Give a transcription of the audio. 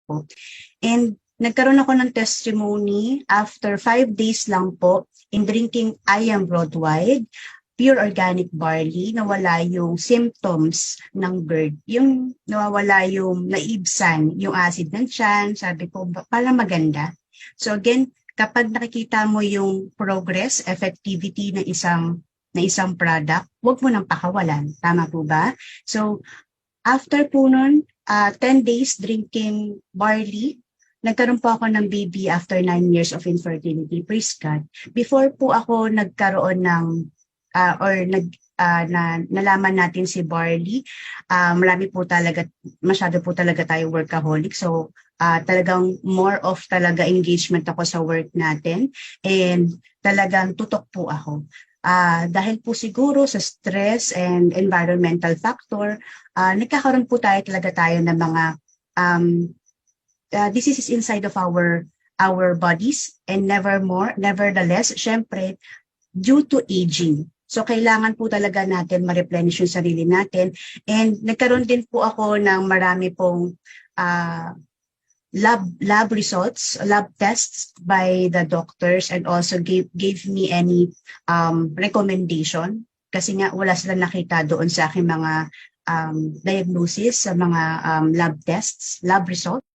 po. And nagkaroon ako ng testimony after 5 days lang po in drinking I Am Worldwide, pure organic barley, nawala yung symptoms ng GERD. Yung nawawala yung naibsan, yung acid ng tiyan, sabi ko, pala maganda. So again, kapag nakikita mo yung progress, effectivity ng isang product, huwag mo nang pakawalan. Tama po ba? So after po nun, 10 days drinking barley, nagkaroon po ako ng baby after 9 years of infertility. Praise God. Before po ako nagkaroon ng nalaman natin si Barley, masyado po talaga tayo workaholic. So, talagang more of talaga engagement ako sa work natin and talagang tutok po ako. Dahil po siguro sa stress and environmental factor, nagkakaroon po talaga tayo ng mga diseases inside of our bodies, and nevertheless, syempre, due to aging. So, kailangan po talaga natin ma-replenish yung sarili natin. And nagkaroon din po ako ng marami pong lab results, lab tests by the doctors, and also gave me any recommendation. Kasi nga wala silang nakita doon sa aking mga diagnosis, sa mga lab tests, lab results.